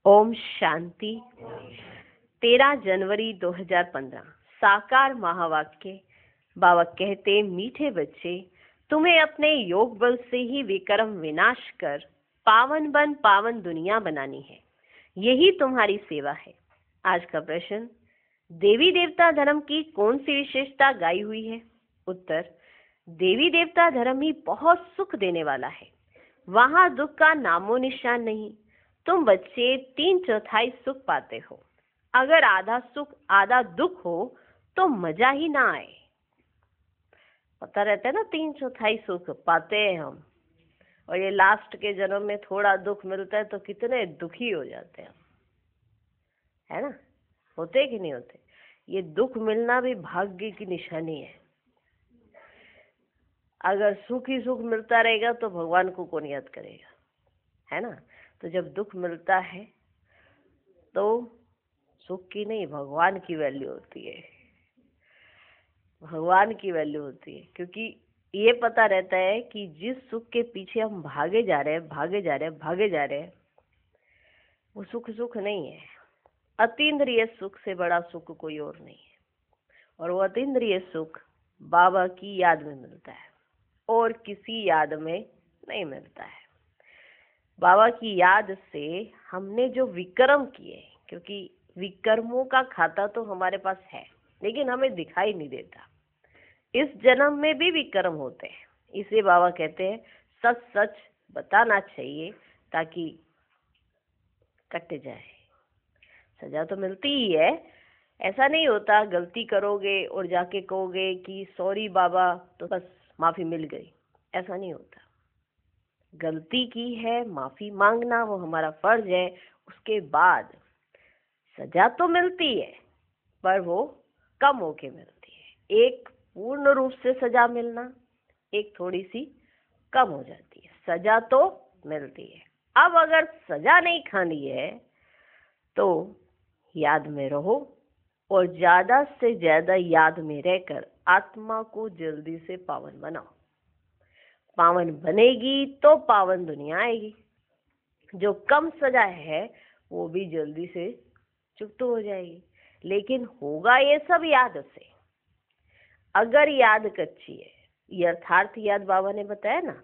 ओम शांति। 13 जनवरी 2015 साकार महावाक्य। बाबा कहते, मीठे बच्चे, तुम्हें अपने योग बल से ही विक्रम विनाश कर पावन बन पावन दुनिया बनानी है। यही तुम्हारी सेवा है। आज का प्रश्न, देवी देवता धर्म की कौन सी विशेषता गाई हुई है? उत्तर, देवी देवता धर्म ही बहुत सुख देने वाला है। वहां दुख का नामो निशान नहीं। तुम बच्चे 3/4 सुख पाते हो। अगर आधा सुख आधा दुख हो तो मजा ही ना आए। पता रहता है ना, 3/4 सुख पाते हैं हम, और ये लास्ट के जन्म में थोड़ा दुख मिलता है तो कितने दुखी हो जाते हैं, है ना? होते कि नहीं होते? ये दुख मिलना भी भाग्य की निशानी है। अगर सुख ही सुख मिलता रहेगा तो भगवान को कौन याद करेगा, है ना? तो जब दुख मिलता है तो सुख की नहीं, भगवान की वैल्यू होती है। भगवान की वैल्यू होती है, क्योंकि ये पता रहता है कि जिस सुख के पीछे हम भागे जा रहे हैं, वो सुख सुख नहीं है। अतीन्द्रिय सुख से बड़ा सुख कोई और नहीं है, और वो अतीन्द्रिय सुख बाबा की याद में मिलता है और किसी याद में नहीं मिलता है। बाबा की याद से हमने जो विक्रम किए, क्योंकि विक्रमों का खाता तो हमारे पास है लेकिन हमें दिखाई नहीं देता। इस जन्म में भी विक्रम होते हैं। इसे बाबा कहते हैं सच सच बताना चाहिए ताकि कट जाए। सजा तो मिलती ही है, ऐसा नहीं होता गलती करोगे और जाके कहोगे कि सॉरी बाबा तो बस माफी मिल गई, ऐसा नहीं होता। गलती की है, माफी मांगना वो हमारा फर्ज है। उसके बाद सजा तो मिलती है पर वो कम होके मिलती है। एक पूर्ण रूप से सजा मिलना, एक थोड़ी सी कम हो जाती है। सजा तो मिलती है। अब अगर सजा नहीं खानी है तो याद में रहो और ज्यादा से ज्यादा याद में रहकर आत्मा को जल्दी से पावन बनाओ। पावन बनेगी तो पावन दुनिया आएगी। जो कम सजा है वो भी जल्दी से चुप हो जाएगी, लेकिन होगा ये सब याद से। अगर याद कच्ची है, यथार्थ याद बाबा ने बताया ना,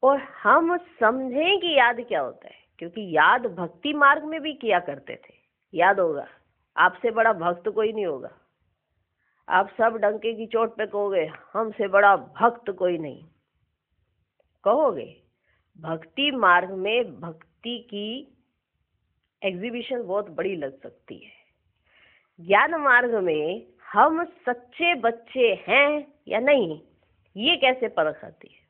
और हम समझें कि याद क्या होता है, क्योंकि याद भक्ति मार्ग में भी किया करते थे। याद होगा, आपसे बड़ा भक्त कोई नहीं होगा। आप सब डंके की चोट पे कहोगे हमसे बड़ा भक्त कोई नहीं, कहोगे। भक्ति मार्ग में भक्ति की एग्जीबिशन बहुत बड़ी लग सकती है। ज्ञान मार्ग में हम सच्चे बच्चे हैं या नहीं, ये कैसे परख आती है?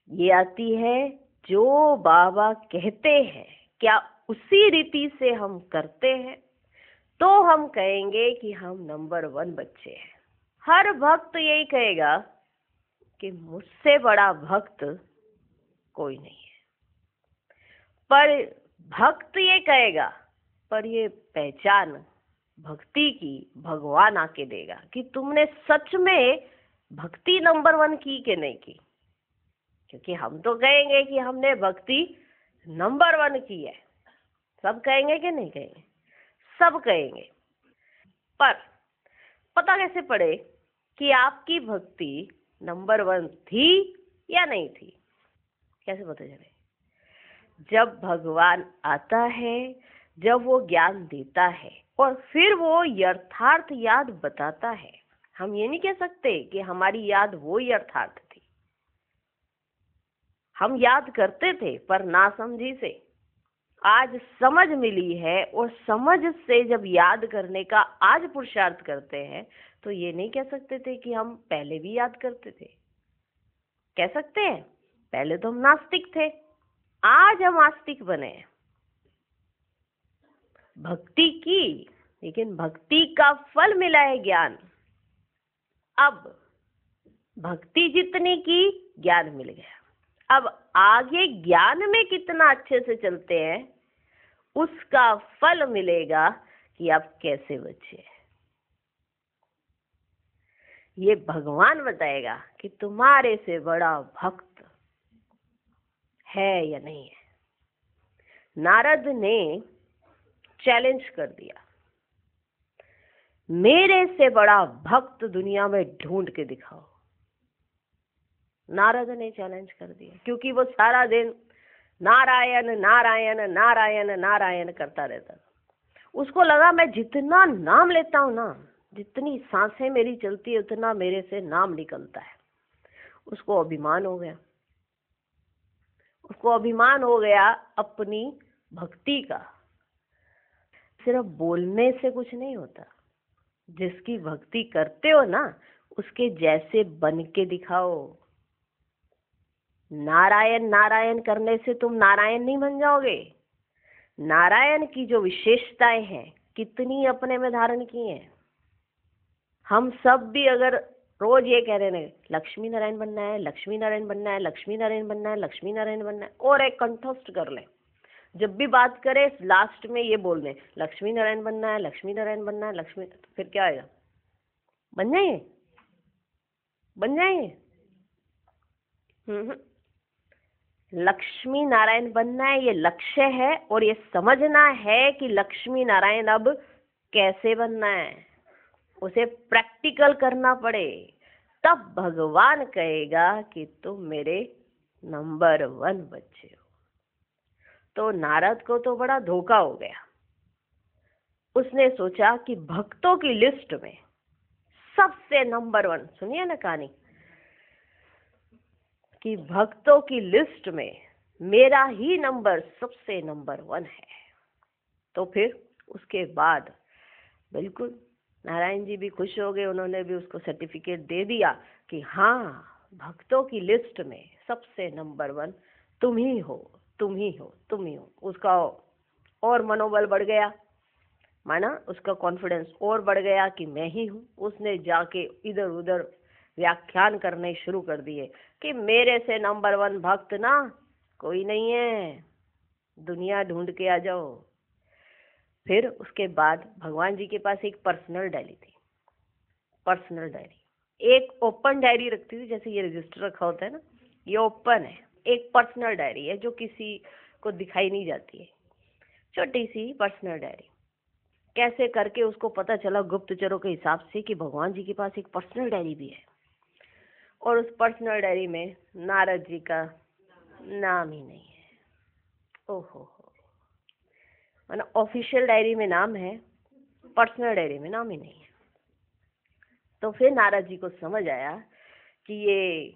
ये आती है जो बाबा कहते हैं क्या उसी रीति से हम करते हैं तो हम कहेंगे कि हम नंबर 1 बच्चे हैं। हर भक्त यही कहेगा कि मुझसे बड़ा भक्त कोई नहीं है, पर भक्त ये कहेगा, पर ये पहचान भक्ति की भगवान आके देगा कि तुमने सच में भक्ति नंबर 1 की कि नहीं की। क्योंकि हम तो कहेंगे कि हमने भक्ति नंबर 1 की है। सब कहेंगे कि नहीं कहेंगे? सब कहेंगे। पर पता कैसे पड़े कि आपकी भक्ति नंबर 1 थी या नहीं थी? कैसे पता चले? जब भगवान आता है, जब वो ज्ञान देता है और फिर वो यथार्थ याद बताता है। हम ये नहीं कह सकते कि हमारी याद वो यथार्थ थी। हम याद करते थे पर नासमझी से। आज समझ मिली है और समझ से जब याद करने का आज पुरुषार्थ करते हैं तो ये नहीं कह सकते थे कि हम पहले भी याद करते थे। कह सकते हैं पहले तो हम नास्तिक थे, आज हम आस्तिक बने। भक्ति की, लेकिन भक्ति का फल मिला है ज्ञान। अब भक्ति जितनी की, ज्ञान मिल गया। अब आगे ज्ञान में कितना अच्छे से चलते हैं उसका फल मिलेगा कि आप कैसे बचे। ये भगवान बताएगा कि तुम्हारे से बड़ा भक्त है या नहीं है। नारद ने चैलेंज कर दिया, मेरे से बड़ा भक्त दुनिया में ढूंढ के दिखाओ। नारद ने चैलेंज कर दिया, क्योंकि वो सारा दिन नारायण नारायण नारायण नारायण करता रहता था। उसको लगा मैं जितना नाम लेता हूं ना, जितनी सांसें मेरी चलती है, उतना मेरे से नाम निकलता है। उसको अभिमान हो गया, उसको अभिमान हो गया अपनी भक्ति का। सिर्फ बोलने से कुछ नहीं होता, जिसकी भक्ति करते हो ना, उसके जैसे बन के दिखाओ। नारायण नारायण करने से तुम नारायण नहीं बन जाओगे। नारायण की जो विशेषताएं हैं, कितनी अपने में धारण की हैं। हम सब भी अगर रोज ये कह रहे हैं लक्ष्मी नारायण बनना है, लक्ष्मी नारायण बनना है, लक्ष्मी नारायण बनना है, लक्ष्मी नारायण बनना है, और एक कंठस्थ कर लें, जब भी बात करें लास्ट में ये बोल दें लक्ष्मी नारायण बनना है, लक्ष्मी नारायण बनना है, लक्ष्मी, तो फिर क्या आएगा? बन जाएंगे? बन जाएंगे? लक्ष्मी नारायण बनना है, ये लक्ष्य है, और ये समझना है कि लक्ष्मी नारायण अब कैसे बनना है, उसे प्रैक्टिकल करना पड़े, तब भगवान कहेगा कि तुम मेरे नंबर 1 बच्चे हो। तो नारद को तो बड़ा धोखा हो गया। उसने सोचा कि भक्तों की लिस्ट में सबसे नंबर 1, सुनिए ना कहानी, कि भक्तों की लिस्ट में मेरा ही नंबर सबसे नंबर 1 है। तो फिर उसके बाद बिल्कुल नारायण जी भी खुश हो गए, उन्होंने भी उसको सर्टिफिकेट दे दिया कि हाँ, भक्तों की लिस्ट में सबसे नंबर 1 तुम ही हो, तुम ही हो, तुम ही हो। उसका और मनोबल बढ़ गया, माना उसका कॉन्फिडेंस और बढ़ गया कि मैं ही हूँ। उसने जाके इधर उधर व्याख्यान करने शुरू कर दिए कि मेरे से नंबर 1 भक्त ना कोई नहीं है, दुनिया ढूंढ के आ जाओ। फिर उसके बाद भगवान जी के पास एक पर्सनल डायरी थी। पर्सनल डायरी, एक ओपन डायरी रखती थी, जैसे ये रजिस्टर रखा होता है ना, ये ओपन है। एक पर्सनल डायरी है जो किसी को दिखाई नहीं जाती है, छोटी सी पर्सनल डायरी। कैसे करके उसको पता चला गुप्तचरों के हिसाब से कि भगवान जी के पास एक पर्सनल डायरी भी है, और उस पर्सनल डायरी में नारद जी का नाम ही नहीं है। ओहो, मतलब ऑफिशियल डायरी में नाम है, पर्सनल डायरी में नाम ही नहीं है। तो फिर नारद जी को समझ आया कि ये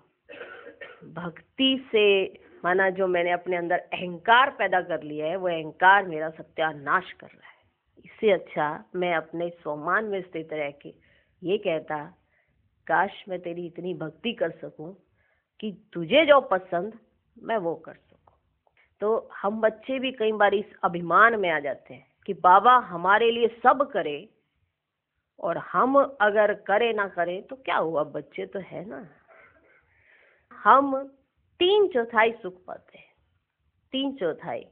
भक्ति से, माना जो मैंने अपने अंदर अहंकार पैदा कर लिया है, वो अहंकार मेरा सत्यानाश कर रहा है। इससे अच्छा मैं अपने स्वमान में स्थित रह के ये कहता, काश मैं तेरी इतनी भक्ति कर सकूं कि तुझे जो पसंद मैं वो कर सकूं। तो हम बच्चे भी कई बार इस अभिमान में आ जाते हैं कि बाबा हमारे लिए सब करे, और हम अगर करे ना करे तो क्या हुआ, बच्चे तो है ना। हम 3/4 सुख पाते हैं, 3/4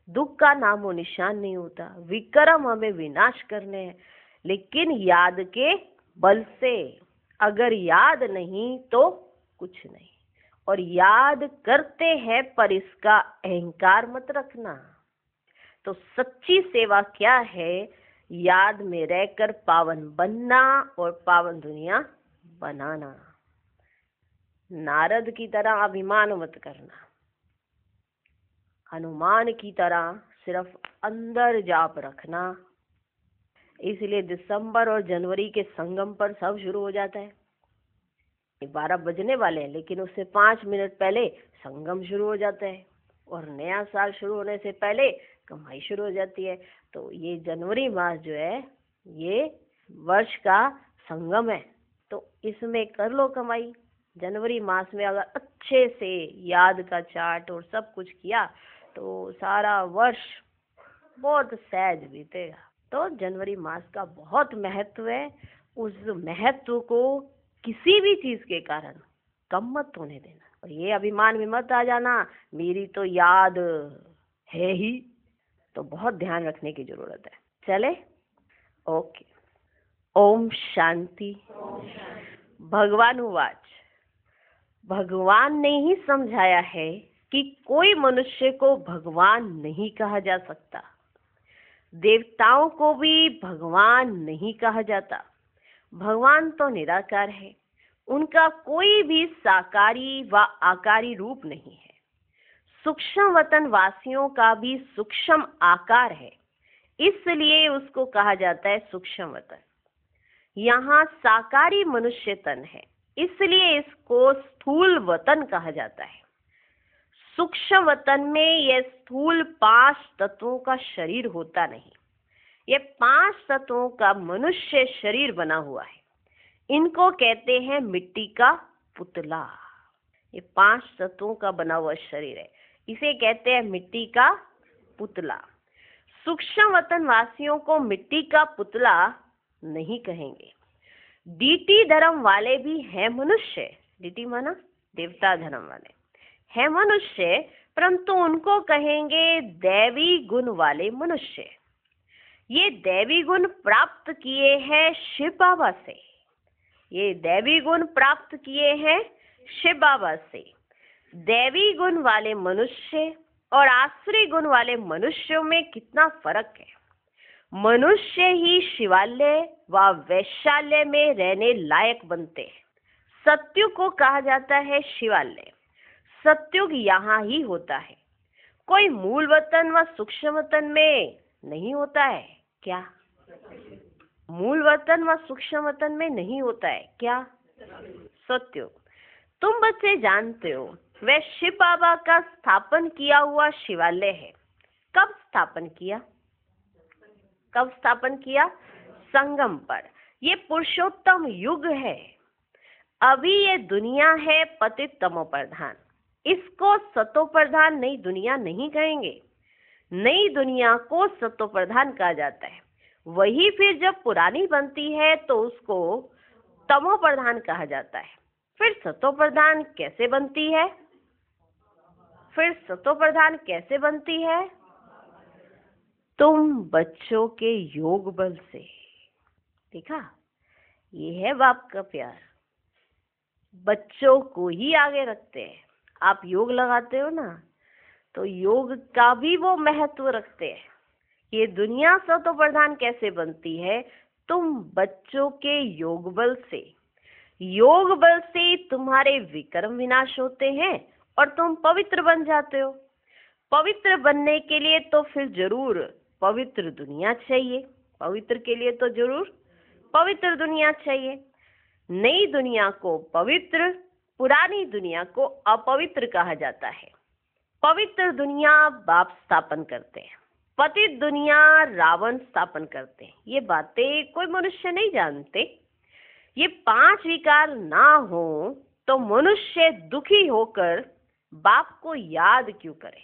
दुख का नामो निशान नहीं होता। विक्रम हमें विनाश करने हैं, लेकिन याद के बल से। अगर याद नहीं तो कुछ नहीं, और याद करते हैं पर इसका अहंकार मत रखना। तो सच्ची सेवा क्या है? याद में रहकर पावन बनना और पावन दुनिया बनाना। नारद की तरह अभिमान मत करना, हनुमान की तरह सिर्फ अंदर जाप रखना। इसलिए दिसंबर और जनवरी के संगम पर सब शुरू हो जाता है। 12 बजने वाले हैं, लेकिन उससे 5 मिनट पहले संगम शुरू हो जाता है, और नया साल शुरू होने से पहले कमाई शुरू हो जाती है। तो ये जनवरी मास जो है, ये वर्ष का संगम है, तो इसमें कर लो कमाई। जनवरी मास में अगर अच्छे से याद का चार्ट और सब कुछ किया तो सारा वर्ष बहुत सहज बीतेगा। तो जनवरी मास का बहुत महत्व है। उस महत्व को किसी भी चीज के कारण कम मत होने देना, और ये अभिमान में मत आ जाना मेरी तो याद है ही। तो बहुत ध्यान रखने की जरूरत है। चले, ओके। ओम शांति। भगवान उवाच, भगवान ने ही समझाया है कि कोई मनुष्य को भगवान नहीं कहा जा सकता, देवताओं को भी भगवान नहीं कहा जाता। भगवान तो निराकार है, उनका कोई भी साकारी व आकारी रूप नहीं है। सूक्ष्म वतन वासियों का भी सूक्ष्म आकार है, इसलिए उसको कहा जाता है सूक्ष्म वतन। यहाँ साकारी मनुष्य तन है, इसलिए इसको स्थूल वतन कहा जाता है। सूक्ष्म वतन में यह स्थूल 5 तत्वों का शरीर होता नहीं, ये 5 तत्वों का मनुष्य शरीर बना हुआ है। इनको कहते हैं मिट्टी का पुतला। ये 5 तत्वों का बना हुआ शरीर है, इसे कहते हैं मिट्टी का पुतला। सूक्ष्म वतन वासियों को मिट्टी का पुतला नहीं कहेंगे। डीटी धर्म वाले भी हैं मनुष्य, डीटी माना देवता धर्म वाले है मनुष्य, परंतु उनको कहेंगे दैवी गुण वाले मनुष्य। ये दैवी गुण प्राप्त किए हैं शिव बाबा से, ये दैवी गुण प्राप्त किए हैं शिव बाबा से। दैवी गुण वाले मनुष्य और आसुरी गुण वाले मनुष्यों में कितना फर्क है। मनुष्य ही शिवालय व वैशाल्य में रहने लायक बनते हैं। सत्युग को कहा जाता है शिवालय, सत्युग यहाँ ही होता है, कोई मूल वतन व सूक्ष्म वतन में नहीं होता है। क्या मूल वतन व सूक्ष्म वतन में नहीं होता है? क्या सत्युग। तुम बच्चे जानते हो वह शिव बाबा का स्थापन किया हुआ शिवालय है। कब स्थापन किया? कब स्थापन किया? संगम पर। ये पुरुषोत्तम युग है। अभी ये दुनिया है पतित तमो प्रधान, इसको सतो प्रधान नई दुनिया नहीं कहेंगे। नई दुनिया को सतो प्रधान कहा जाता है। वही फिर जब पुरानी बनती है तो उसको तमो प्रधान कहा जाता है। फिर सतो प्रधान कैसे बनती है? फिर सतो प्रधान कैसे बनती है? तुम बच्चों के योग बल से। देखा, ये है बाप का प्यार। बच्चों को ही आगे रखते हैं। आप योग लगाते हो ना, तो योग का भी वो महत्व रखते हैं। ये दुनिया सतो प्रधान कैसे बनती है? तुम बच्चों के योग बल से। योग बल से तुम्हारे विकर्म विनाश होते हैं और तुम पवित्र बन जाते हो। पवित्र बनने के लिए तो फिर जरूर पवित्र दुनिया चाहिए। पवित्र के लिए तो जरूर पवित्र दुनिया चाहिए। नई दुनिया को पवित्र, पुरानी दुनिया को अपवित्र कहा जाता है। पवित्र दुनिया बाप स्थापन करते हैं, पतित दुनिया रावण स्थापन करते हैं। ये बातें कोई मनुष्य नहीं जानते। ये 5 विकार ना हो तो मनुष्य दुखी होकर बाप को याद क्यों करे?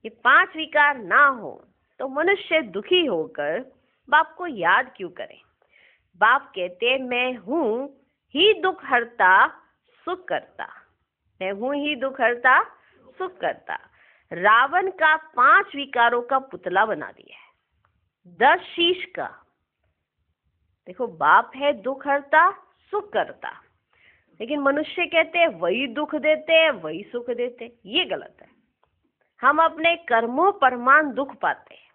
ये 5 विकार ना हो तो मनुष्य दुखी होकर बाप को याद क्यों करे? बाप कहते हैं मैं हूं ही दुख हरता सुख करता, मैं हूं ही दुख हरता सुख करता। रावण का 5 विकारों का पुतला बना दिया है, 10 शीश का। देखो, बाप है दुख हरता सुख करता, लेकिन मनुष्य कहते हैं वही दुख देते हैं वही सुख देते हैं। ये गलत है। हम अपने कर्मों परमान दुख पाते हैं,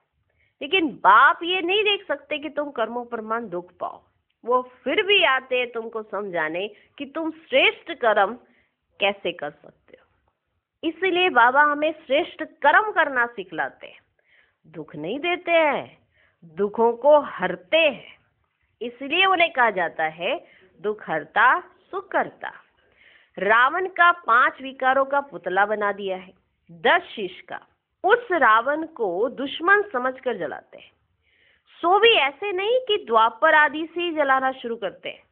लेकिन बाप ये नहीं देख सकते कि तुम कर्मों परमान दुख पाओ। वो फिर भी आते हैं तुमको समझाने कि तुम श्रेष्ठ कर्म कैसे कर सकते हो। इसलिए बाबा हमें श्रेष्ठ कर्म करना सिखलाते हैं। दुख नहीं देते हैं, दुखों को हरते हैं। इसलिए उन्हें कहा जाता है दुख हरता सुख करता। रावण का 5 विकारों का पुतला बना दिया है, 10 शीश का। उस रावण को दुश्मन समझकर जलाते हैं। सो भी ऐसे नहीं कि द्वापर आदि से ही जलाना शुरू करते हैं।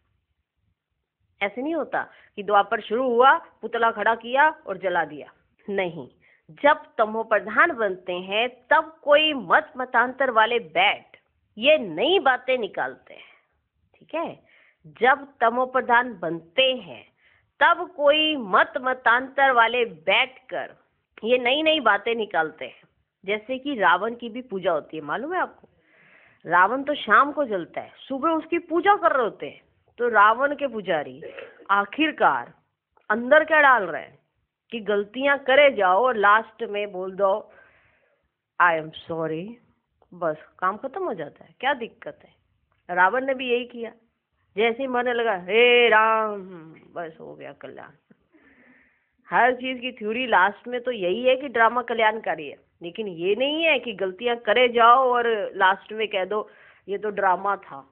ऐसे नहीं होता कि द्वापर शुरू हुआ, पुतला खड़ा किया और जला दिया। नहीं, जब तमो प्रधान बनते हैं तब कोई मत मतांतर वाले बैठ ये नई बातें निकालते हैं। ठीक है, जब तमो प्रधान बनते हैं तब कोई मत मतांतर वाले बैठकर ये नई नई बातें निकालते हैं। जैसे कि रावण की भी पूजा होती है, मालूम है आपको? रावण तो शाम को जलता है, सुबह उसकी पूजा कर रहे होते हैं। तो रावण के पुजारी आखिरकार अंदर क्या डाल रहे हैं? कि गलतियां करे जाओ और लास्ट में बोल दो आई एम सॉरी, बस काम खत्म हो जाता है। क्या दिक्कत है? रावण ने भी यही किया। जैसे ही मरने लगा, हे राम, बस हो गया कल्याण। हर चीज की थ्योरी लास्ट में तो यही है कि ड्रामा कल्याणकारी है, लेकिन ये नहीं है कि गलतियां करे जाओ और लास्ट में कह दो ये तो ड्रामा था,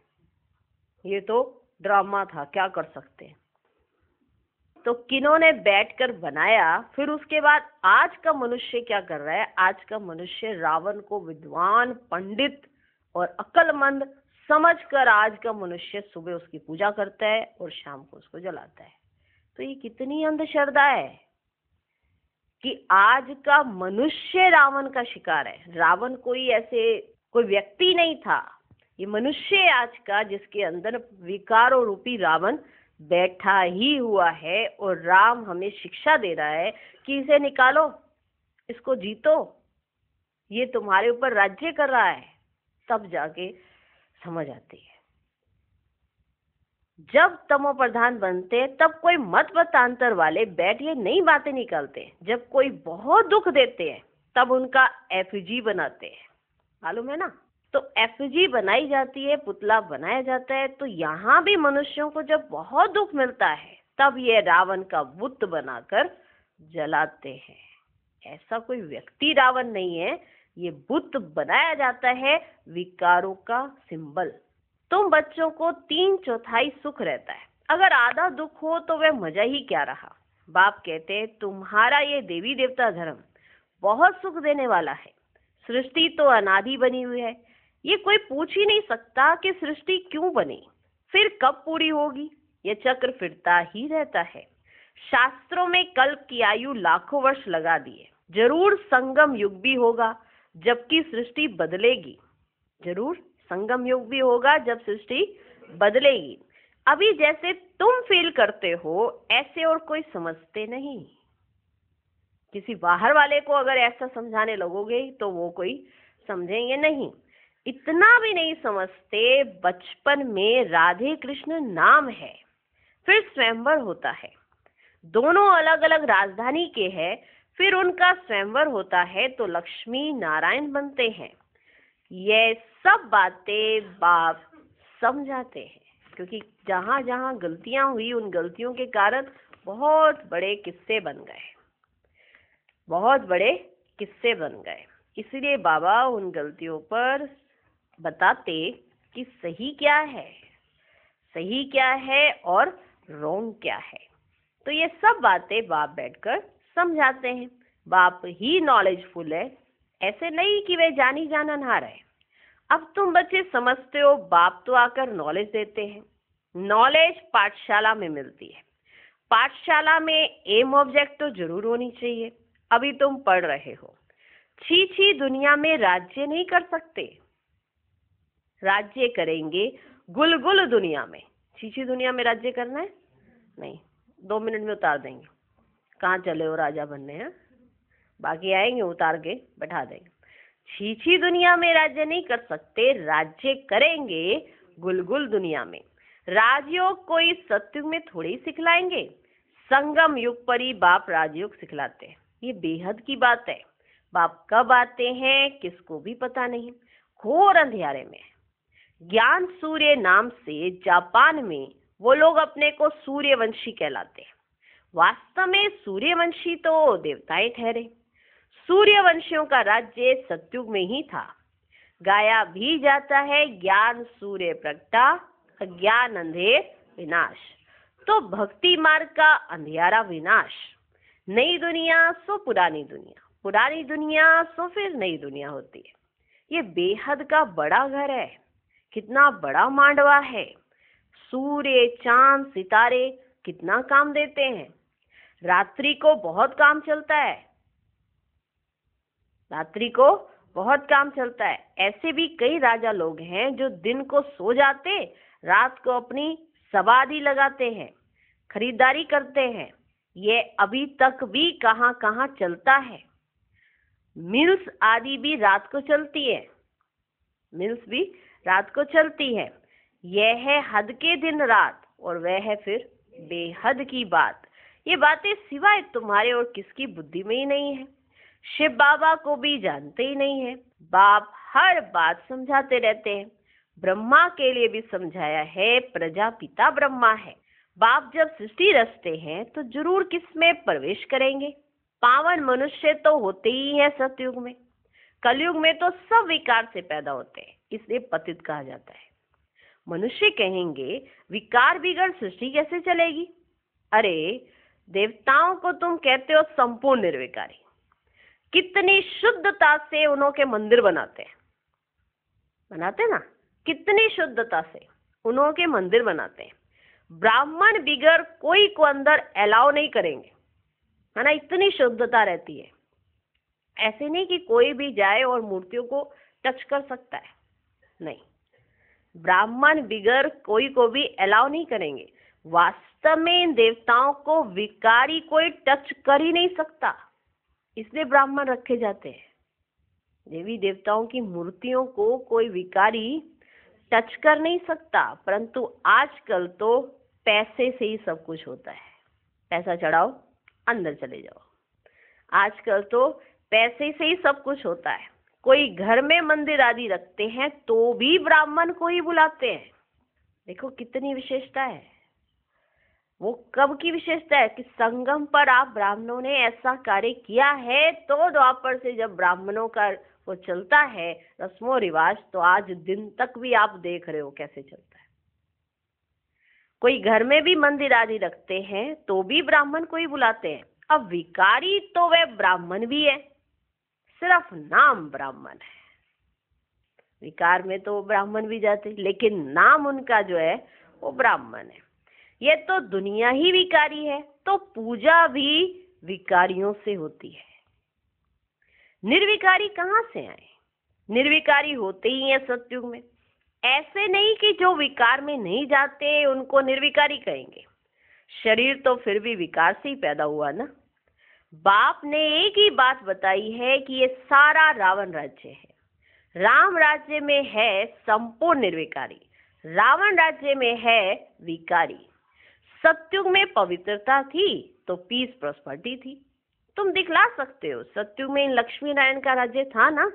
ये तो ड्रामा था, क्या कर सकते हैं। तो किन्होंने बैठकर बनाया, फिर उसके बाद आज का मनुष्य क्या कर रहा है? आज का मनुष्य रावण को विद्वान, पंडित और अक्लमंद समझकर आज का मनुष्य सुबह उसकी पूजा करता है और शाम को उसको जलाता है। तो ये कितनी अंधश्रद्धा है कि आज का मनुष्य रावण का शिकार है। रावण कोई व्यक्ति नहीं था, ये मनुष्य है आज का, जिसके अंदर विकारों रूपी रावण बैठा ही हुआ है। और राम हमें शिक्षा दे रहा है कि इसे निकालो, इसको जीतो, ये तुम्हारे ऊपर राज्य कर रहा है। तब जाके समझ आती है। जब तमो प्रधान बनते तब कोई मत मतांतर वाले बैठ ये नई बातें निकालते। जब कोई बहुत दुख देते हैं तब उनका एफिजी बनाते हैं, मालूम है ना? तो एफिजी बनाई जाती है, पुतला बनाया जाता है। तो यहाँ भी मनुष्यों को जब बहुत दुख मिलता है तब ये रावण का बुत बनाकर जलाते हैं। ऐसा कोई व्यक्ति रावण नहीं है, ये बुत बनाया जाता है, विकारों का सिंबल। तुम बच्चों को 3/4 सुख रहता है, अगर आधा दुख हो तो वह मजा ही क्या रहा। बाप कहते हैं तुम्हारा ये देवी देवता धर्म बहुत सुख देने वाला है। सृष्टि तो अनादि बनी हुई है, ये कोई पूछ ही नहीं सकता कि सृष्टि क्यों बनी, फिर कब पूरी होगी। यह चक्र फिरता ही रहता है। शास्त्रों में कल्प की आयु लाखों वर्ष लगा दिए। जरूर संगम युग भी होगा जबकि सृष्टि बदलेगी। जरूर संगम युग भी होगा जब सृष्टि बदलेगी। अभी जैसे तुम फील करते हो ऐसे और कोई समझते नहीं। किसी बाहर वाले को अगर ऐसा समझाने लगोगे तो वो कोई समझेंगे नहीं। इतना भी नहीं समझते, बचपन में राधे कृष्ण नाम है, फिर स्वयंवर होता है। दोनों अलग अलग राजधानी के हैं, फिर उनका स्वयंवर होता है तो लक्ष्मी नारायण बनते हैं। ये सब बातें बाप समझाते हैं, क्योंकि जहां जहां गलतियां हुई उन गलतियों के कारण बहुत बड़े किस्से बन गए, बहुत बड़े किस्से बन गए। इसलिए बाबा उन गलतियों पर बताते कि सही क्या है, सही क्या है और रॉन्ग क्या है। तो ये सब बातें बाप बैठकर समझाते हैं। बाप ही नॉलेजफुल है, ऐसे नहीं कि वे जानी जाननहार है। अब तुम बच्चे समझते हो, बाप तो आकर नॉलेज देते हैं। नॉलेज पाठशाला में मिलती है। पाठशाला में एम ऑब्जेक्ट तो जरूर होनी चाहिए। अभी तुम पढ़ रहे हो, छी छी दुनिया में राज्य नहीं कर सकते। राज्य करेंगे गुलगुल दुनिया में। छी छी दुनिया में राज्य करना है नहीं, 2 मिनट में उतार देंगे। कहाँ चले हो राजा बनने हैं, बाकी आएंगे उतार के बैठा देंगे। छी छी दुनिया में राज्य नहीं कर सकते, राज्य करेंगे गुलगुल दुनिया में। राजयोग कोई सत्युग में थोड़ी सिखलाएंगे, संगम युग पर ही बाप राजयोग सिखलाते हैं। ये बेहद की बात है। बाप कब आते हैं किसको भी पता नहीं, घोर अंधियारे में। ज्ञान सूर्य नाम से जापान में वो लोग अपने को सूर्यवंशी कहलाते हैं। वास्तव में सूर्यवंशी तो देवताएं ठहरे। सूर्यवंशियों का राज्य सतयुग में ही था। गाया भी जाता है ज्ञान सूर्य प्रगटा, अज्ञान अंधेर विनाश। तो भक्ति मार्ग का अंधियारा विनाश। नई दुनिया सो पुरानी दुनिया, पुरानी दुनिया सो फिर नई दुनिया होती है। ये बेहद का बड़ा घर है, कितना बड़ा मांडवा है। सूर्य चांद सितारे कितना काम देते हैं। रात्रि को बहुत काम चलता है, रात्रि को बहुत काम चलता है। ऐसे भी कई राजा लोग हैं जो दिन को सो जाते, रात को अपनी समाधि लगाते हैं, खरीदारी करते हैं। ये अभी तक भी कहां कहां चलता है। मिल्स आदि भी रात को चलती है, मिल्स भी रात को चलती है। यह है हद के दिन रात और वह है फिर बेहद की बात। ये बातें सिवाय तुम्हारे और किसकी बुद्धि में ही नहीं है। शिव बाबा को भी जानते ही नहीं है। बाप हर बात समझाते रहते हैं। ब्रह्मा के लिए भी समझाया है, प्रजापिता ब्रह्मा है। बाप जब सृष्टि रचते हैं तो जरूर किसमें प्रवेश करेंगे। पावन मनुष्य तो होते ही हैं सतयुग में। कलयुग में तो सब विकार से पैदा होते हैं, इसलिए पतित कहा जाता है। मनुष्य कहेंगे विकार बिगड़ सृष्टि कैसे चलेगी। अरे देवताओं को तुम कहते हो संपूर्ण निर्विकारी। कितनी शुद्धता से उन्हों के मंदिर बनाते ना, कितनी शुद्धता से उन्हों के मंदिर बनाते हैं। ब्राह्मण बिगर कोई को अंदर अलाउ नहीं करेंगे, है ना, इतनी शुद्धता रहती है। ऐसे नहीं कि कोई भी जाए और मूर्तियों को टच कर सकता है, नहीं, ब्राह्मण बिगर कोई को भी अलाउ नहीं करेंगे। वास्तव में इन देवताओं को विकारी कोई टच कर ही नहीं सकता, इसलिए ब्राह्मण रखे जाते हैं। देवी देवताओं की मूर्तियों को कोई विकारी टच कर नहीं सकता। परंतु आजकल तो पैसे से ही सब कुछ होता है। पैसा चढ़ाओ, अंदर चले जाओ। आजकल तो पैसे से ही सब कुछ होता है। कोई घर में मंदिर आदि रखते हैं तो भी ब्राह्मण को ही बुलाते हैं। देखो कितनी विशेषता है। वो कब की विशेषता है कि संगम पर आप ब्राह्मणों ने ऐसा कार्य किया है, तो द्वापर से जब ब्राह्मणों का वो चलता है रस्मो रिवाज, तो आज दिन तक भी आप देख रहे हो कैसे चलता है। कोई घर में भी मंदिर आदि रखते हैं तो भी ब्राह्मण को ही बुलाते हैं। अब विकारी तो वह ब्राह्मण भी है, सिर्फ नाम ब्राह्मण है। विकार में तो ब्राह्मण भी जाते, लेकिन नाम उनका जो है वो ब्राह्मण है। ये तो दुनिया ही विकारी है, तो पूजा भी विकारियों से होती है। निर्विकारी कहाँ से आए? निर्विकारी होते ही हैं सतयुग में। ऐसे नहीं कि जो विकार में नहीं जाते उनको निर्विकारी कहेंगे। शरीर तो फिर भी विकार से ही पैदा हुआ ना। बाप ने एक ही बात बताई है कि ये सारा रावण राज्य है। राम राज्य में है संपूर्ण निर्विकारी, रावण राज्य में है विकारी। सतयुग में पवित्रता थी तो पीस प्रॉस्पर्टी थी। तुम दिखला सकते हो, सतयुग में लक्ष्मी नारायण का राज्य था ना,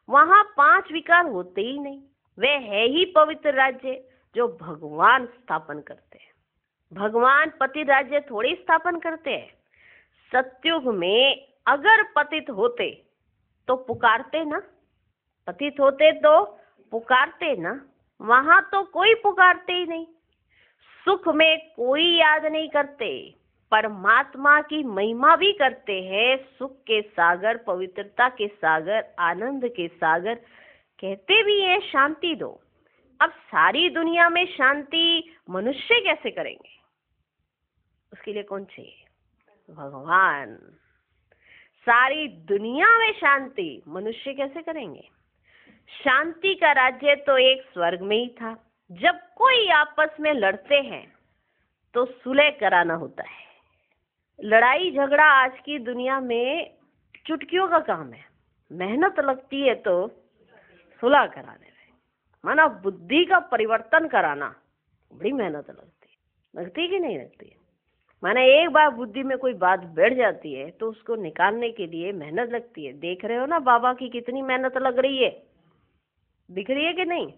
वहां 5 विकार होते ही नहीं। वह है ही पवित्र राज्य जो भगवान स्थापन करते हैं। भगवान पति राज्य थोड़ी स्थापन करते हैं। सतयुग में अगर पतित होते तो पुकारते ना, पतित होते तो पुकारते ना, वहां तो कोई पुकारते ही नहीं। सुख में कोई याद नहीं करते, परमात्मा की महिमा भी करते हैं। सुख के सागर, पवित्रता के सागर, आनंद के सागर, कहते भी हैं शांति दो। अब सारी दुनिया में शांति मनुष्य कैसे करेंगे? उसके लिए कौन चाहिए? भगवान। सारी दुनिया में शांति मनुष्य कैसे करेंगे? शांति का राज्य तो एक स्वर्ग में ही था। जब कोई आपस में लड़ते हैं तो सुलह कराना होता है। लड़ाई झगड़ा आज की दुनिया में चुटकियों का काम है। मेहनत लगती है तो सुलह कराने में, माना बुद्धि का परिवर्तन कराना बड़ी मेहनत लगती है कि नहीं लगती है? माना एक बार बुद्धि में कोई बात बैठ जाती है तो उसको निकालने के लिए मेहनत लगती है। देख रहे हो ना बाबा की कितनी मेहनत लग रही है, दिख रही है कि नहीं?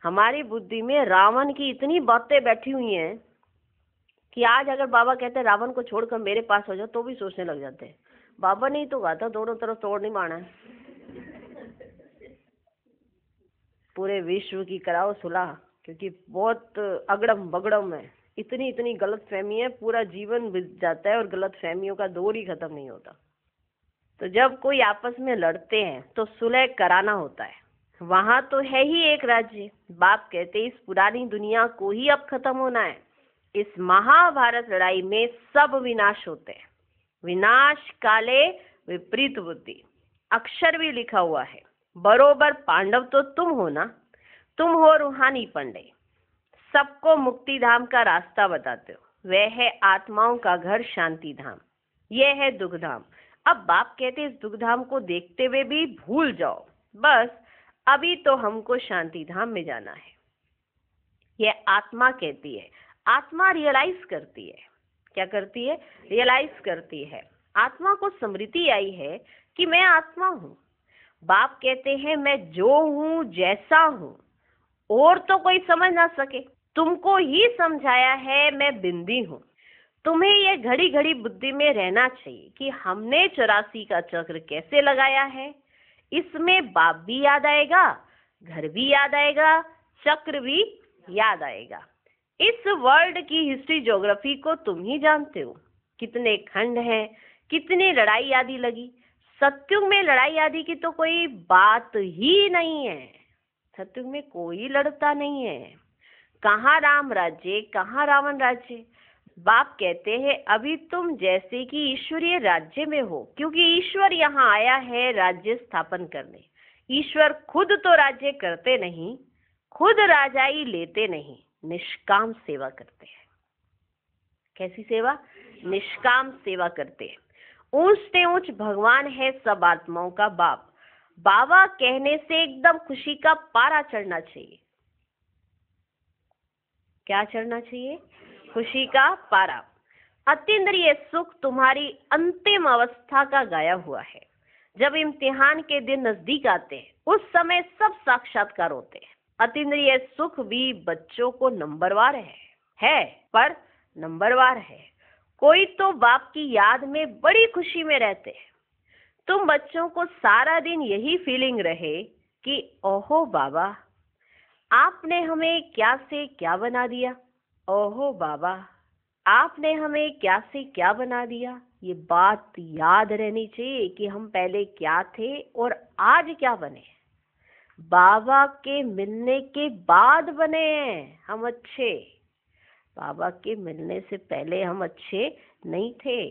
हमारी बुद्धि में रावण की इतनी बातें बैठी हुई हैं कि आज अगर बाबा कहते हैं रावण को छोड़कर मेरे पास हो जाओ तो भी सोचने लग जाते हैं बाबा ने ही तो कहा था दोनों तरफ तोड़ नहीं मारना है। पूरे विश्व की कराओ सुलह, क्योंकि बहुत अगड़म बगड़म है, इतनी इतनी गलत फहमी है, पूरा जीवन बीत जाता है और गलत फहमियों का दौर ही खत्म नहीं होता। तो जब कोई आपस में लड़ते हैं तो सुलह कराना होता है। वहां तो है ही एक राज्य। बाप कहते इस पुरानी दुनिया को ही अब खत्म होना है। इस महाभारत लड़ाई में सब विनाश होते हैं। विनाश काले विपरीत बुद्धि, अक्षर भी लिखा हुआ है। बरोबर पांडव तो तुम हो ना, तुम हो रूहानी पंडे, सबको मुक्ति धाम का रास्ता बताते हो। वह है आत्माओं का घर शांति धाम, यह है दुख धाम। अब बाप कहते इस दुख धाम को देखते हुए भी भूल जाओ, बस अभी तो हमको शांति धाम में जाना है। यह आत्मा कहती है, आत्मा रियलाइज करती है क्या करती है? रियलाइज करती है। आत्मा को स्मृति आई है कि मैं आत्मा हूँ। बाप कहते हैं मैं जो हूँ जैसा हूँ और तो कोई समझ ना सके, तुमको ही समझाया है मैं बिंदी हूँ। तुम्हें ये घड़ी घड़ी बुद्धि में रहना चाहिए कि हमने 84 का चक्र कैसे लगाया है। इसमें बाप भी याद आएगा, घर भी याद आएगा, चक्र भी याद आएगा। इस वर्ल्ड की हिस्ट्री ज्योग्राफी को तुम ही जानते हो, कितने खंड हैं, कितनी लड़ाई आदि लगी। सत्युग में लड़ाई आदि की तो कोई बात ही नहीं है। सत्युग में कोई लड़ता नहीं है। कहाँ राम राज्य, कहाँ रावण राज्य। बाप कहते हैं अभी तुम जैसे कि ईश्वरीय राज्य में हो, क्योंकि ईश्वर यहाँ आया है राज्य स्थापन करने। ईश्वर खुद तो राज्य करते नहीं, खुद राजाई लेते नहीं, निष्काम सेवा करते हैं। कैसी सेवा? निष्काम सेवा करते हैं। ऊंच से ऊंच भगवान है सब आत्माओं का बाप। बाबा कहने से एकदम खुशी का पारा चढ़ना चाहिए। क्या चढ़ना चाहिए? खुशी का पारा। अतीन्द्रिय सुख तुम्हारी अंतिम अवस्था का गाया हुआ है। जब इम्तिहान के दिन नजदीक आते हैं उस समय सब साक्षात्कार होते हैं। अतीन्द्रिय सुख भी बच्चों को नंबरवार है पर नंबरवार है। कोई तो बाप की याद में बड़ी खुशी में रहते हैं। तुम बच्चों को सारा दिन यही फीलिंग रहे कि ओहो बाबा आपने हमें क्या से क्या बना दिया, ओहो बाबा आपने हमें क्या से क्या बना दिया। ये बात याद रहनी चाहिए कि हम पहले क्या थे और आज क्या बने। बाबा के मिलने के बाद बने हैं हम अच्छे। बाबा के मिलने से पहले हम अच्छे नहीं थे।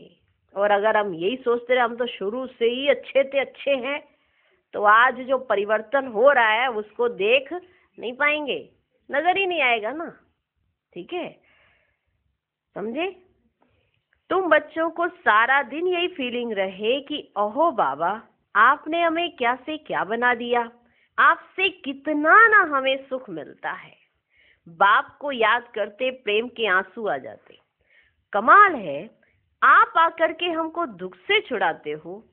और अगर हम यही सोचते रहे हम तो शुरू से ही अच्छे थे, अच्छे हैं, तो आज जो परिवर्तन हो रहा है उसको देख नहीं पाएंगे, नजर ही नहीं आएगा ना। ठीक है, समझे? तुम बच्चों को सारा दिन यही फीलिंग रहे कि ओहो बाबा आपने हमें क्या से क्या बना दिया, आपसे कितना ना हमें सुख मिलता है। बाप को याद करते प्रेम के आंसू आ जाते। कमाल है, आप आकर के हमको दुख से छुड़ाते हो,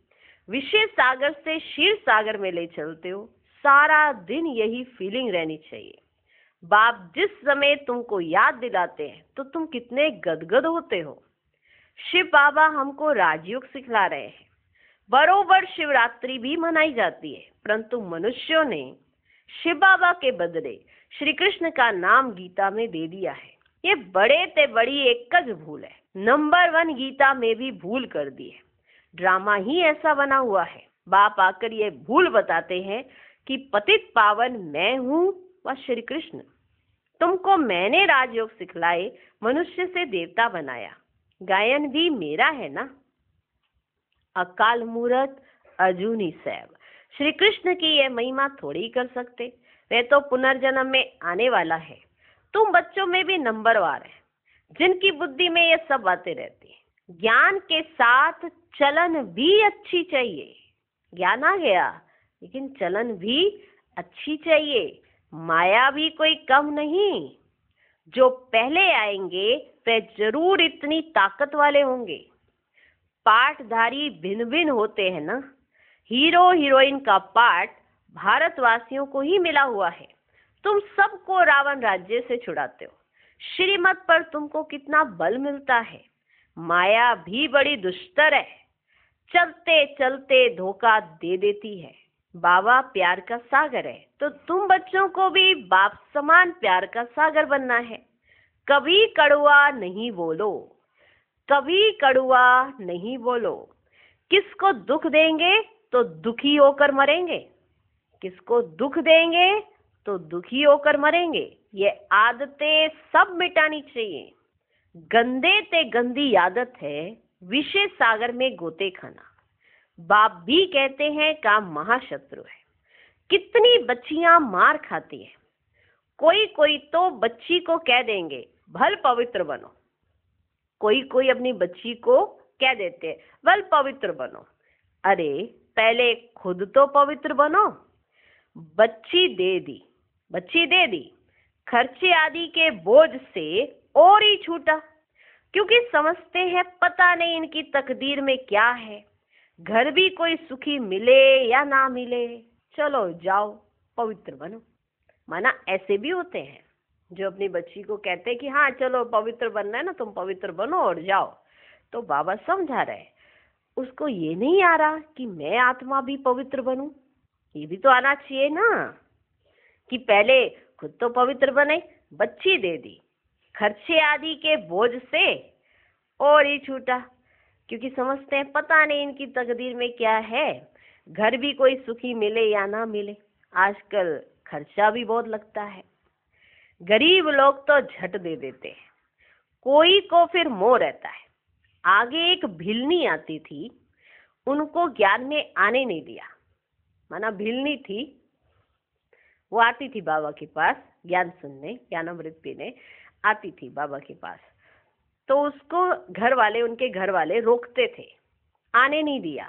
विषय सागर से क्षीर सागर में ले चलते हो। सारा दिन यही फीलिंग रहनी चाहिए। बाप जिस समय तुमको याद दिलाते हैं तो तुम कितने गदगद होते हो। शिव बाबा हमको राजयोग सिखला रहे हैं। बरोबर शिवरात्रि भी मनाई जाती है, परंतु मनुष्यों ने शिव बाबा के बदले श्री कृष्ण का नाम गीता में दे दिया है। ये बड़े ते बड़ी एक भूल है। नंबर 1 गीता में भी भूल कर दी है। ड्रामा ही ऐसा बना हुआ है। बाप आकर ये भूल बताते हैं कि पतित पावन मैं हूँ व श्री कृष्ण। तुमको मैंने राजयोग सिखलाए, मनुष्य से देवता बनाया, गायन भी मेरा है ना। अकाल मूरत अजूनी सैब। श्री कृष्ण की यह महिमा थोड़ी ही कर सकते, वे तो पुनर्जन्म में आने वाला है। तुम बच्चों में भी नंबरवार है जिनकी बुद्धि में ये सब बातें रहती है। ज्ञान के साथ चलन भी अच्छी चाहिए। ज्ञान आ गया लेकिन चलन भी अच्छी चाहिए। माया भी कोई कम नहीं। जो पहले आएंगे वे जरूर इतनी ताकत वाले होंगे। पाठधारी भिन्न भिन्न होते हैं ना। हीरो हीरोइन का पाठ भारतवासियों को ही मिला हुआ है। तुम सबको रावण राज्य से छुड़ाते हो। श्रीमत पर तुमको कितना बल मिलता है। माया भी बड़ी दुष्टर है, चलते चलते धोखा दे देती है। बाबा प्यार का सागर है तो तुम बच्चों को भी बाप समान प्यार का सागर बनना है। कभी कड़वा नहीं बोलो, कभी कड़वा नहीं बोलो। किसको दुख देंगे तो दुखी होकर मरेंगे, किसको दुख देंगे तो दुखी होकर मरेंगे। ये आदतें सब मिटानी चाहिए। गंदे ते गंदी आदत है विषय सागर में गोते खाना। बाप भी कहते हैं काम महाशत्रु है। कितनी बच्चियां मार खाती हैं। कोई कोई तो बच्ची को कह देंगे भल पवित्र बनो। कोई कोई अपनी बच्ची को कह देते हैं भल पवित्र बनो। अरे पहले खुद तो पवित्र बनो। बच्ची दे दी, खर्चे आदि के बोझ से और ही छूटा। क्योंकि समझते हैं पता नहीं इनकी तकदीर में क्या है, घर भी कोई सुखी मिले या ना मिले, चलो जाओ पवित्र बनो। माना ऐसे भी होते हैं जो अपनी बच्ची को कहते हैं कि हाँ चलो पवित्र बनना है ना, तुम पवित्र बनो और जाओ। तो बाबा समझा रहे, उसको ये नहीं आ रहा कि मैं आत्मा भी पवित्र बनूं, ये भी तो आना चाहिए ना, कि पहले खुद तो पवित्र बने, बच्ची दे दी, खर्चे आदि के बोझ से और ही छूटा, क्योंकि समझते हैं पता नहीं इनकी तकदीर में क्या है, घर भी कोई सुखी मिले या ना मिले, आजकल खर्चा भी बहुत लगता है, गरीब लोग तो झट दे देते हैं, कोई को फिर मोह रहता है। आगे एक भिलनी आती थी, उनको ज्ञान में आने नहीं दिया। माना भिलनी थी, वो आती थी बाबा के पास ज्ञान सुनने, ज्ञानामृत पीने आती थी बाबा के पास, तो उसको घर वाले, उनके घर वाले रोकते थे, आने नहीं दिया,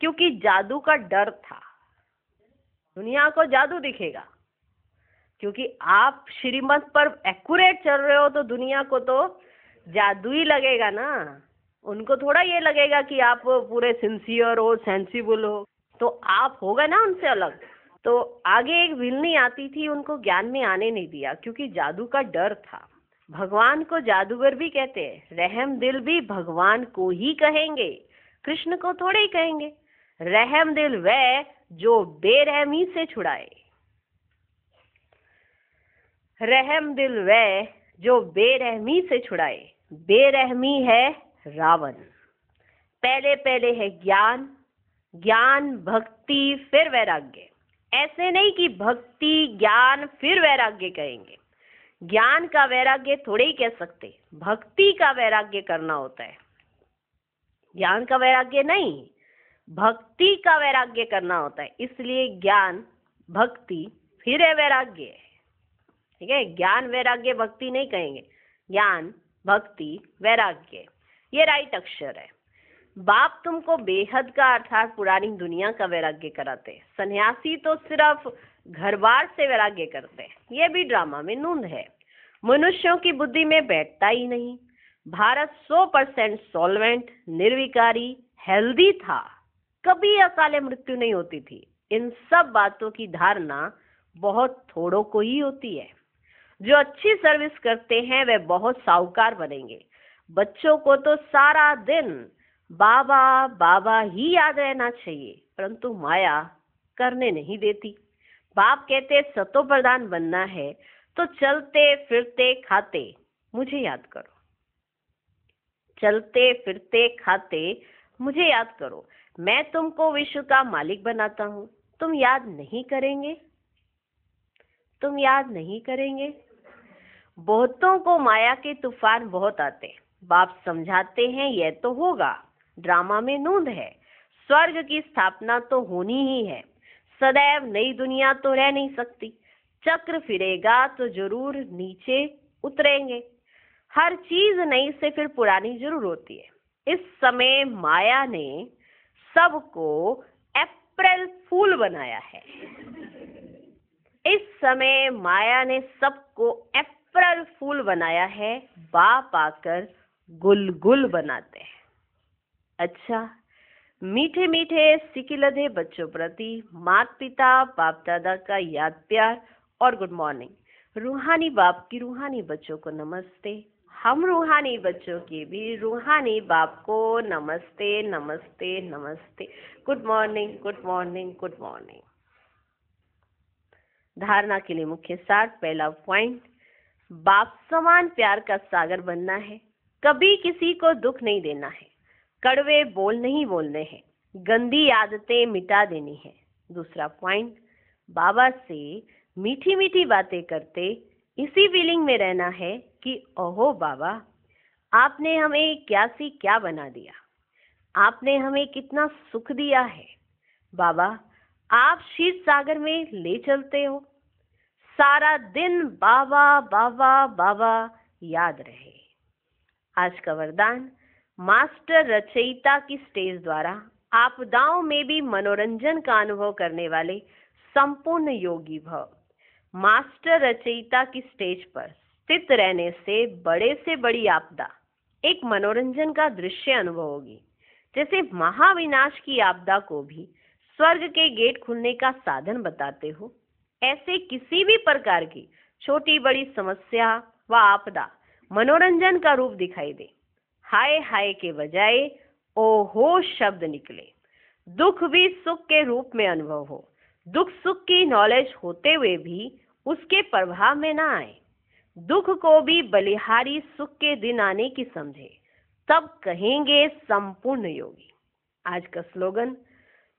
क्योंकि जादू का डर था, दुनिया को जादू दिखेगा, क्योंकि आप श्रीमत पर एक्यूरेट चल रहे हो तो दुनिया को तो जादू ही लगेगा ना, उनको थोड़ा ये लगेगा कि आप पूरे सिंसियर हो, सेंसिबल हो, तो आप होगा ना उनसे अलग। तो आगे एक भिलनी आती थी, उनको ज्ञान में आने नहीं दिया क्योंकि जादू का डर था। भगवान को जादूगर भी कहते हैं, रहम दिल भी भगवान को ही कहेंगे, कृष्ण को थोड़े ही कहेंगे। रहम दिल वह जो बेरहमी से छुड़ाए, रहम दिल वह जो बेरहमी से छुड़ाए, बेरहमी है रावण। पहले पहले है ज्ञान, ज्ञान भक्ति फिर वैराग्य, ऐसे नहीं कि भक्ति ज्ञान फिर वैराग्य कहेंगे, ज्ञान का वैराग्य थोड़े ही कह सकते, भक्ति का वैराग्य करना होता है, ज्ञान का वैराग्य नहीं, भक्ति का वैराग्य करना होता है, इसलिए ज्ञान भक्ति फिर है वैराग्य, ठीक है। ज्ञान वैराग्य भक्ति नहीं कहेंगे, ज्ञान भक्ति वैराग्य, ये राइट अक्षर है। बाप तुमको बेहद का अर्थात पुरानी दुनिया का वैराग्य कराते हैं, सन्यासी तो सिर्फ घर बार से वैराग्य करते हैं, ये भी ड्रामा में नूंद है, मनुष्यों की बुद्धि में बैठता ही नहीं। भारत 100% सॉल्वेंट, निर्विकारी, हेल्दी था, कभी अकाले मृत्यु नहीं होती थी। इन सब बातों की धारणा बहुत थोड़ों को ही होती है। जो अच्छी सर्विस करते हैं वे बहुत साहूकार बनेंगे। बच्चों को तो सारा दिन बाबा बाबा ही याद रहना चाहिए, परंतु माया करने नहीं देती। बाप कहते सतो प्रधान बनना है तो चलते फिरते खाते मुझे याद करो, चलते फिरते खाते मुझे याद करो, मैं तुमको विश्व का मालिक बनाता हूँ, तुम याद नहीं करेंगे, तुम याद नहीं करेंगे। बहुतों को माया के तूफान बहुत आते हैं, बाप समझाते हैं यह तो होगा, ड्रामा में नूंद है, स्वर्ग की स्थापना तो होनी ही है, सदैव नई दुनिया तो रह नहीं सकती, चक्र फिरेगा तो जरूर नीचे उतरेंगे, हर चीज नई से फिर पुरानी जरूर होती है। इस समय माया ने सबको अप्रैल फूल बनाया है, इस समय माया ने सबको अप्रैल फूल बनाया है, बाप आकर गुलगुल बनाते हैं। अच्छा, मीठे मीठे सिकिलधे बच्चों प्रति माता पिता बाप दादा का याद प्यार और गुड मॉर्निंग। रूहानी बाप की रूहानी बच्चों को नमस्ते, हम रूहानी बच्चों की भी रूहानी बाप को नमस्ते नमस्ते नमस्ते, good morning good morning good morning. धारणा के लिए मुख्य सार, पहला पॉइंट, बाप समान प्यार का सागर बनना है, कभी किसी को दुख नहीं देना है, कड़वे बोल नहीं बोलने हैं, गंदी आदतें मिटा देनी है। दूसरा पॉइंट, बाबा से मीठी मीठी बातें करते इसी फीलिंग में रहना है कि ओहो बाबा, आपने हमें क्या सी क्या बना दिया, आपने हमें कितना सुख दिया है, बाबा आप क्षीर सागर में ले चलते हो, सारा दिन बाबा बाबा बाबा याद रहे। आज का वरदान, मास्टर रचयिता की स्टेज द्वारा आपदाओं में भी मनोरंजन का अनुभव करने वाले संपूर्ण योगी भव। मास्टर रचयिता की स्टेज पर स्थित रहने से बड़ी आपदा एक मनोरंजन का दृश्य अनुभव होगी। जैसे महाविनाश की आपदा को भी स्वर्ग के गेट खुलने का साधन बताते हो, ऐसे किसी भी प्रकार की छोटी बड़ी समस्या व आपदा मनोरंजन का रूप दिखाई दे, हाय हाय के बजाय ओहो शब्द निकले। दुख भी सुख के रूप में अनुभव हो, दुख सुख की नॉलेज होते हुए भी उसके प्रभाव में ना आए, दुख को भी बलिहारी सुख के दिन आने की समझे, तब कहेंगे संपूर्ण योगी। आज का स्लोगन,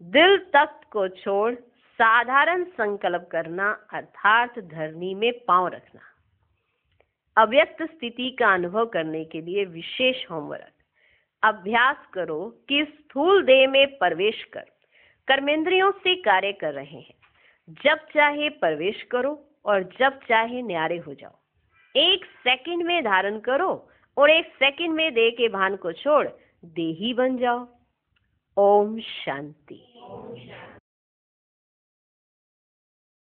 दिल तख्त को छोड़ साधारण संकल्प करना अर्थात धरनी में पांव रखना। अव्यक्त स्थिति का अनुभव करने के लिए विशेष होमवर्क, अभ्यास करो कि स्थूल देह में प्रवेश कर कर्मेंद्रियों से कार्य कर रहे हैं। जब चाहे प्रवेश करो और जब चाहे न्यारे हो जाओ। 1 सेकंड में धारण करो और 1 सेकंड में देह के भान को छोड़ देही बन जाओ। ओम शांति।